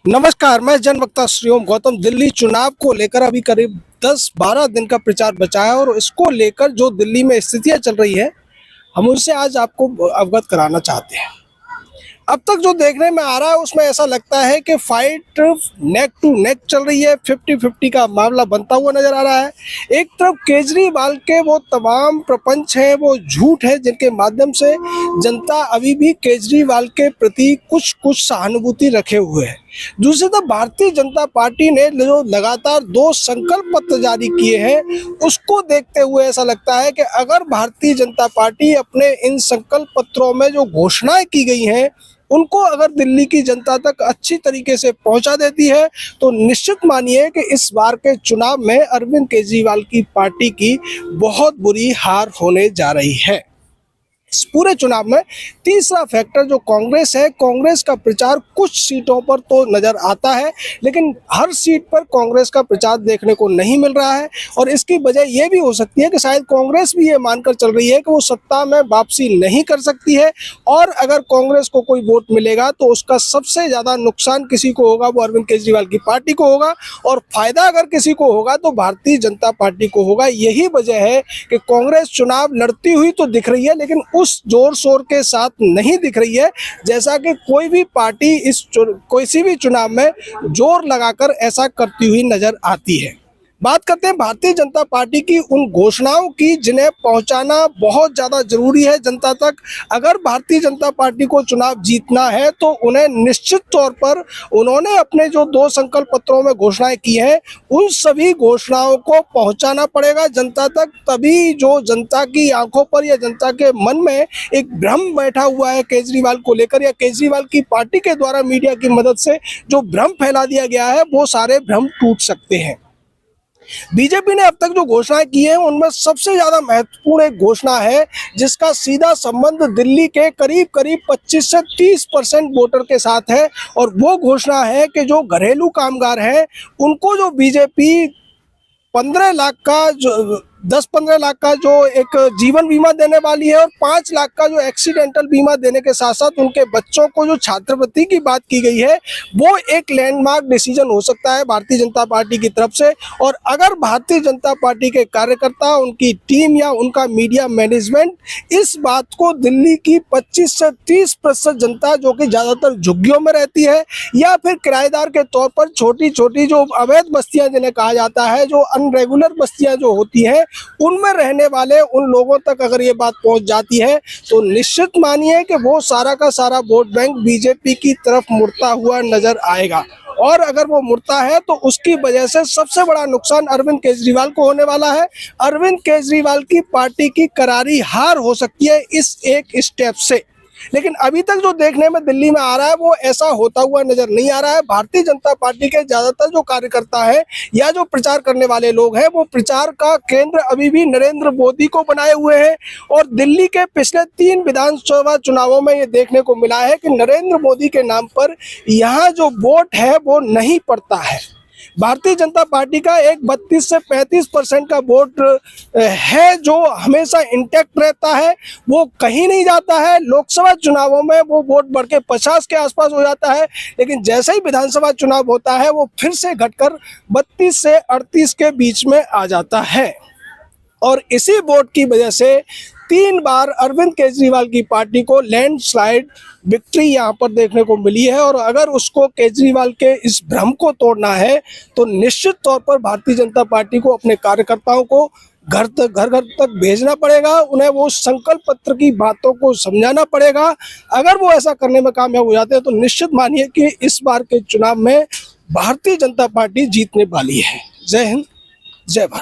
नमस्कार, मैं जनवक्ता श्रीओम गौतम। दिल्ली चुनाव को लेकर अभी करीब 10-12 दिन का प्रचार बचा है और इसको लेकर जो दिल्ली में स्थितियां चल रही है, हम उनसे आज आपको अवगत कराना चाहते हैं। अब तक जो देखने में आ रहा है उसमें ऐसा लगता है कि फाइट नेक टू नेक चल रही है, 50-50 का मामला बनता हुआ नजर आ रहा है। एक तरफ केजरीवाल के वो तमाम प्रपंच हैं, वो झूठ है जिनके माध्यम से जनता अभी भी केजरीवाल के प्रति कुछ सहानुभूति रखे हुए है। दूसरी तरफ भारतीय जनता पार्टी ने जो लगातार 2 संकल्प पत्र जारी किए हैं, उसको देखते हुए ऐसा लगता है कि अगर भारतीय जनता पार्टी अपने इन संकल्प पत्रों में जो घोषणाएं की गई हैं उनको अगर दिल्ली की जनता तक अच्छी तरीके से पहुंचा देती है तो निश्चित मानिए कि इस बार के चुनाव में अरविंद केजरीवाल की पार्टी की बहुत बुरी हार होने जा रही है। इस पूरे चुनाव में तीसरा फैक्टर जो कांग्रेस है, कांग्रेस का प्रचार कुछ सीटों पर तो नजर आता है लेकिन हर सीट पर कांग्रेस का प्रचार देखने को नहीं मिल रहा है। और इसकी वजह यह भी हो सकती है कि शायद कांग्रेस भी ये मानकर चल रही है कि वो सत्ता में वापसी नहीं कर सकती है और अगर कांग्रेस को कोई वोट मिलेगा तो उसका सबसे ज्यादा नुकसान किसी को होगा, वो अरविंद केजरीवाल की पार्टी को होगा और फायदा अगर किसी को होगा तो भारतीय जनता पार्टी को होगा। यही वजह है कि कांग्रेस चुनाव लड़ती हुई तो दिख रही है लेकिन उस जोर शोर के साथ नहीं दिख रही है जैसा कि कोई भी पार्टी किसी भी चुनाव में जोर लगाकर ऐसा करती हुई नजर आती है। बात करते हैं भारतीय जनता पार्टी की उन घोषणाओं की जिन्हें पहुंचाना बहुत ज्यादा जरूरी है जनता तक। अगर भारतीय जनता पार्टी को चुनाव जीतना है तो उन्हें निश्चित तौर पर उन्होंने अपने जो 2 संकल्प पत्रों में घोषणाएं की हैं उन सभी घोषणाओं को पहुंचाना पड़ेगा जनता तक। तभी जो जनता की आंखों पर या जनता के मन में एक भ्रम बैठा हुआ है केजरीवाल को लेकर या केजरीवाल की पार्टी के द्वारा मीडिया की मदद से जो भ्रम फैला दिया गया है वो सारे भ्रम टूट सकते हैं। बीजेपी ने अब तक जो घोषणाएं की हैं उनमें सबसे ज्यादा महत्वपूर्ण एक घोषणा है जिसका सीधा संबंध दिल्ली के करीब 25 से 30% वोटर के साथ है और वो घोषणा है कि जो घरेलू कामगार हैं उनको जो बीजेपी 15 लाख का जो 10-15 लाख का जो एक जीवन बीमा देने वाली है और 5 लाख का जो एक्सीडेंटल बीमा देने के साथ साथ उनके बच्चों को जो छात्रवृत्ति की बात की गई है वो एक लैंडमार्क डिसीजन हो सकता है भारतीय जनता पार्टी की तरफ से। और अगर भारतीय जनता पार्टी के कार्यकर्ता, उनकी टीम या उनका मीडिया मैनेजमेंट इस बात को दिल्ली की 25 से 30% जनता जो कि ज़्यादातर झुग्गियों में रहती है या फिर किराएदार के तौर पर छोटी छोटी जो अवैध बस्तियाँ जिन्हें कहा जाता है, जो अनरेगुलर बस्तियाँ जो होती हैं उनमें रहने वाले उन लोगों तक अगर ये बात पहुंच जाती है तो निश्चित मानिए कि वो सारा का सारा वोट बैंक बीजेपी की तरफ मुड़ता हुआ नजर आएगा। और अगर वो मुड़ता है तो उसकी वजह से सबसे बड़ा नुकसान अरविंद केजरीवाल को होने वाला है। अरविंद केजरीवाल की पार्टी की करारी हार हो सकती है इस एक स्टेप से। लेकिन अभी तक जो देखने में दिल्ली में आ रहा है वो ऐसा होता हुआ नजर नहीं आ रहा है। भारतीय जनता पार्टी के ज्यादातर जो कार्यकर्ता है या जो प्रचार करने वाले लोग हैं वो प्रचार का केंद्र अभी भी नरेंद्र मोदी को बनाए हुए हैं और दिल्ली के पिछले 3 विधानसभा चुनावों में ये देखने को मिला है कि नरेंद्र मोदी के नाम पर यहाँ जो वोट है वो नहीं पड़ता है। भारतीय जनता पार्टी का एक 32 से 35% का वोट है जो हमेशा इंटैक्ट रहता है, वो कहीं नहीं जाता है। लोकसभा चुनावों में वो वोट बढ़ के 50 के आसपास हो जाता है लेकिन जैसे ही विधानसभा चुनाव होता है वो फिर से घटकर 32 से 38 के बीच में आ जाता है। और इसी वोट की वजह से 3 बार अरविंद केजरीवाल की पार्टी को लैंडस्लाइड विक्ट्री यहाँ पर देखने को मिली है। और अगर उसको केजरीवाल के इस भ्रम को तोड़ना है तो निश्चित तौर पर भारतीय जनता पार्टी को अपने कार्यकर्ताओं को घर तक भेजना पड़ेगा, उन्हें वो संकल्प पत्र की बातों को समझाना पड़ेगा। अगर वो ऐसा करने में कामयाब हो जाते हैं तो निश्चित मानिए कि इस बार के चुनाव में भारतीय जनता पार्टी जीतने वाली है। जय हिंद, जय भारत।